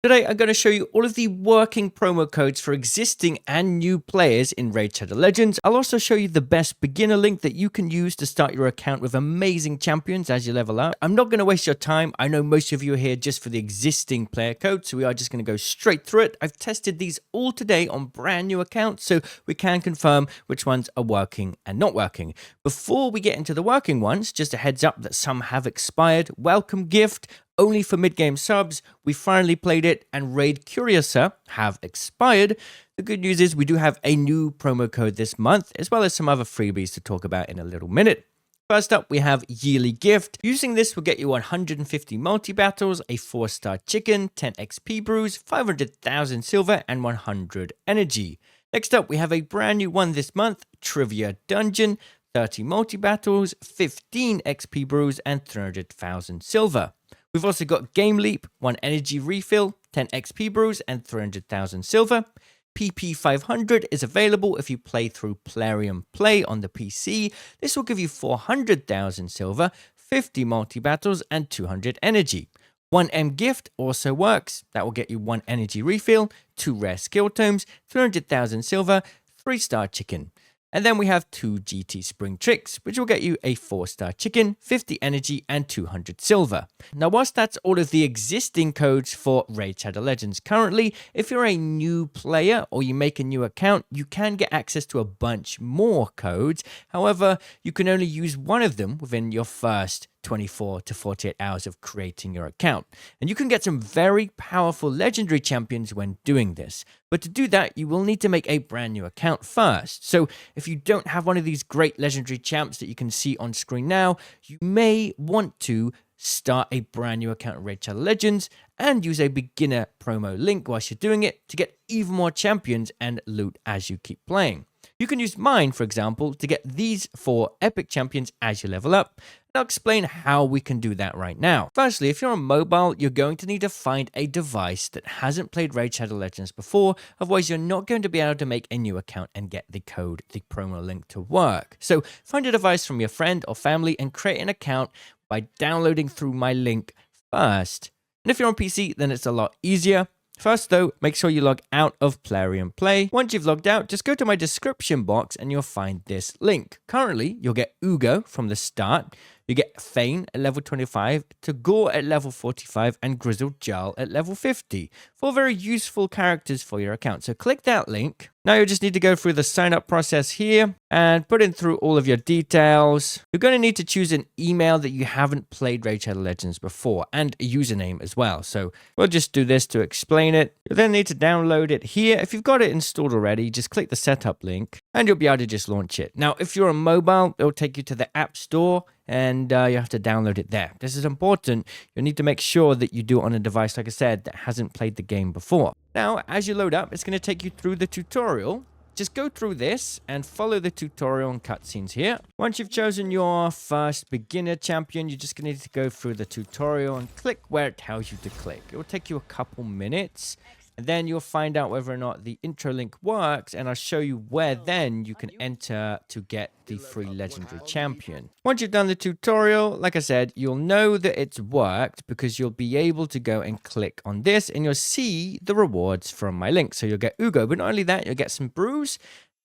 Today, I'm going to show you all of the working promo codes for existing and new players in Raid Shadow Legends. I'll also show you the best beginner link that you can use to start your account with amazing champions as you level up. I'm not going to waste your time. I know most of you are here just for the existing player code, so we are just going to go straight through it. I've tested these all today on brand new accounts, so we can confirm which ones are working and not working. Before we get into the working ones, just a heads up that some have expired. Welcome gift. Only for mid-game subs, we finally played it, and Raid Curiouser have expired. The good news is we do have a new promo code this month, as well as some other freebies to talk about in a little minute. First up, we have Yearly Gift. Using this will get you 150 multi-battles, a 4-star chicken, 10 XP brews, 500,000 silver, and 100 energy. Next up, we have a brand new one this month, Trivia Dungeon, 30 multi-battles, 15 XP brews, and 300,000 silver. We've also got Game Leap, 1 energy refill, 10 XP brews, and 300,000 silver. PP 500 is available if you play through Plarium Play on the PC. This will give you 400,000 silver, 50 multi-battles, and 200 energy. 1M Gift also works. That will get you 1 energy refill, 2 rare skill tomes, 300,000 silver, 3-star chicken. And then we have 2 GT Spring Tricks, which will get you a 4-star chicken, 50 energy, and 200 silver. Now, whilst that's all of the existing codes for Raid Shadow Legends currently, if you're a new player or you make a new account, you can get access to a bunch more codes. However, you can only use one of them within your first 24 to 48 hours of creating your account. And you can get some very powerful legendary champions when doing this. But to do that, you will need to make a brand new account first. So if you don't have one of these great legendary champs that you can see on screen now, you may want to start a brand new account in Raid Shadow Legends and use a beginner promo link whilst you're doing it to get even more champions and loot as you keep playing. You can use mine, for example, to get these 4 epic champions as you level up. And I'll explain how we can do that right now. Firstly, if you're on mobile, you're going to need to find a device that hasn't played Raid Shadow Legends before. Otherwise, you're not going to be able to make a new account and get the code, the promo link to work. So find a device from your friend or family and create an account by downloading through my link first. And if you're on PC, then it's a lot easier. First though, make sure you log out of Plarium Play. Once you've logged out, just go to my description box and you'll find this link. Currently, you'll get Uugo from the start. You get Fayne at level 25, Tagoar at level 45, and Grizzled Jarl at level 50. 4 very useful characters for your account. So click that link. Now you just need to go through the sign up process here and put in through all of your details. You're going to need to choose an email that you haven't played Raid Shadow Legends before and a username as well. So we'll just do this to explain it. You'll then need to download it here. If you've got it installed already, just click the setup link and you'll be able to just launch it. Now, if you're on mobile, it'll take you to the App Store and you have to download it there. This is important. You'll need to make sure that you do it on a device, like I said, that hasn't played the game before. Now, as you load up, it's going to take you through the tutorial. Just go through this and follow the tutorial and cutscenes here. Once you've chosen your first beginner champion, you're just going to need to go through the tutorial and click where it tells you to click. It will take you a couple minutes. And then you'll find out whether or not the intro link works, and I'll show you where then you can enter to get the free legendary champion. Once you've done the tutorial, like I said, you'll know that it's worked because you'll be able to go and click on this and you'll see the rewards from my link. So you'll get Uugo, but not only that, you'll get some brews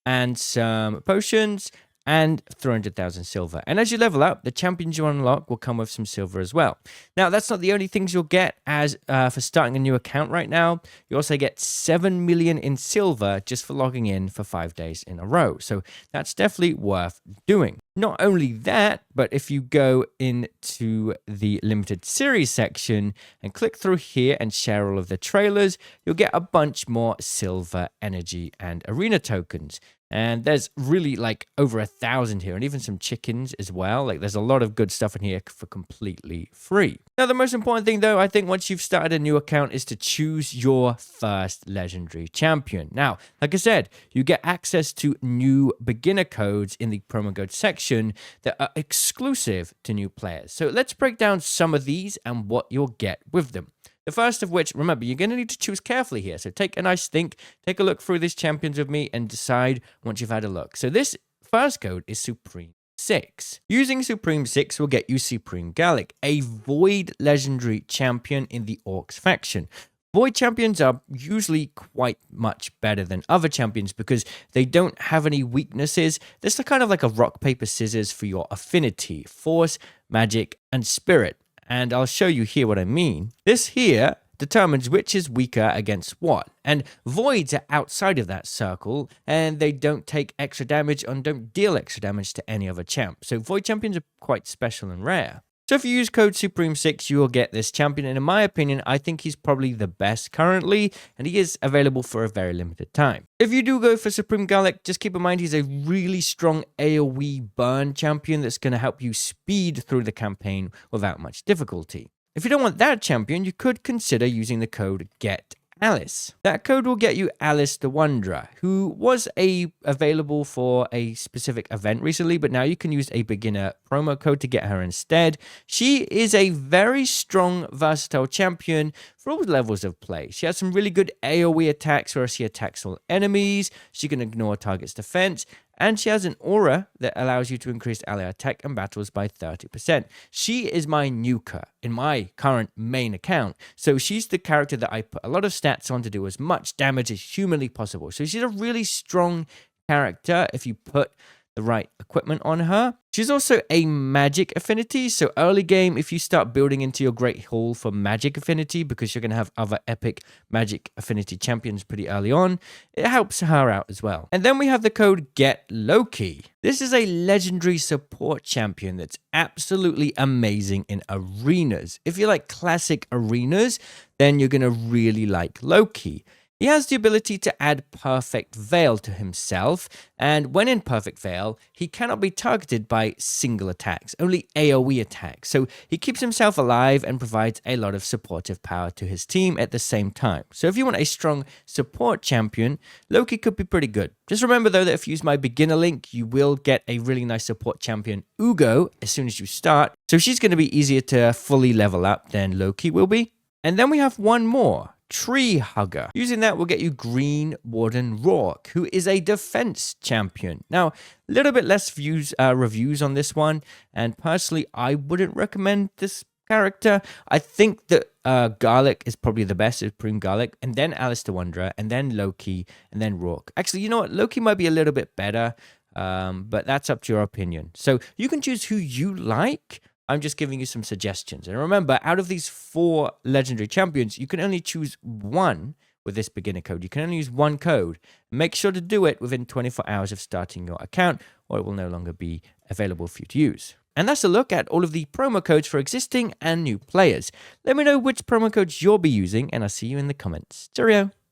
and some potions and 300,000 silver. And as you level up, the champions you unlock will come with some silver as well. Now, that's not the only things you'll get as for starting a new account right now. You also get 7 million in silver just for logging in for 5 days in a row. So that's definitely worth doing. Not only that, but if you go into the limited series section and click through here and share all of the trailers, you'll get a bunch more silver, energy, and arena tokens. And there's really like over 1,000 here, and even some chickens as well. Like there's a lot of good stuff in here for completely free. Now, the most important thing though, I think once you've started a new account is to choose your first legendary champion. Now, like I said, you get access to new beginner codes in the promo code section that are exclusive to new players. So let's break down some of these and what you'll get with them. The first of which, remember, you're going to need to choose carefully here. So take a nice think, take a look through these champions with me and decide once you've had a look. So this first code is Supreme 6. Using Supreme 6 will get you Supreme Gallic, a void legendary champion in the Orcs faction. Void champions are usually quite much better than other champions because they don't have any weaknesses. They're kind of like a rock, paper, scissors for your affinity, force, magic, and spirit. And I'll show you here what I mean. This here determines which is weaker against what. And voids are outside of that circle, and they don't take extra damage and don't deal extra damage to any other champ. So void champions are quite special and rare. So if you use code Supreme6, you will get this champion, and in my opinion, I think he's probably the best currently, and he is available for a very limited time. If you do go for Supreme Garlic, just keep in mind he's a really strong AoE burn champion that's going to help you speed through the campaign without much difficulty. If you don't want that champion, you could consider using the code GETALICE. That code will get you Alice the Wanderer, who was available for a specific event recently, but now you can use a beginner promo code to get her instead. She is a very strong, versatile champion for all levels of play. She has some really good AoE attacks where she attacks all enemies, she can ignore target's defense, and she has an aura that allows you to increase ally attack and battles by 30%. She is my nuker in my current main account. So she's the character that I put a lot of stats on to do as much damage as humanly possible. So she's a really strong character if you put the right equipment on her. She's also a magic affinity, so early game, if you start building into your Great Hall for magic affinity, because you're going to have other epic magic affinity champions pretty early on, it helps her out as well. And then we have the code GETLOKI. This is a legendary support champion that's absolutely amazing in arenas. If you like classic arenas, then you're going to really like Loki. He has the ability to add Perfect Veil to himself, and when in Perfect Veil, he cannot be targeted by single attacks, only AoE attacks. So he keeps himself alive and provides a lot of supportive power to his team at the same time. So if you want a strong support champion, Loki could be pretty good. Just remember though that if you use my beginner link, you will get a really nice support champion, Uugo, as soon as you start. So she's going to be easier to fully level up than Loki will be. And then we have one more. Tree Hugger. Using that will get you Green Warden Rourke, who is a defense champion. Now, a little bit less reviews on this one, and personally, I wouldn't recommend this character. I think that Garlic is probably the best, Supreme Garlic, and then Alice the Wanderer, and then Loki, and then Rourke. Actually, you know what? Loki might be a little bit better, but that's up to your opinion. So you can choose who you like. I'm just giving you some suggestions. And remember, out of these 4 legendary champions, you can only choose one with this beginner code. You can only use one code. Make sure to do it within 24 hours of starting your account, or it will no longer be available for you to use. And that's a look at all of the promo codes for existing and new players. Let me know which promo codes you'll be using, and I'll see you in the comments. Cheerio!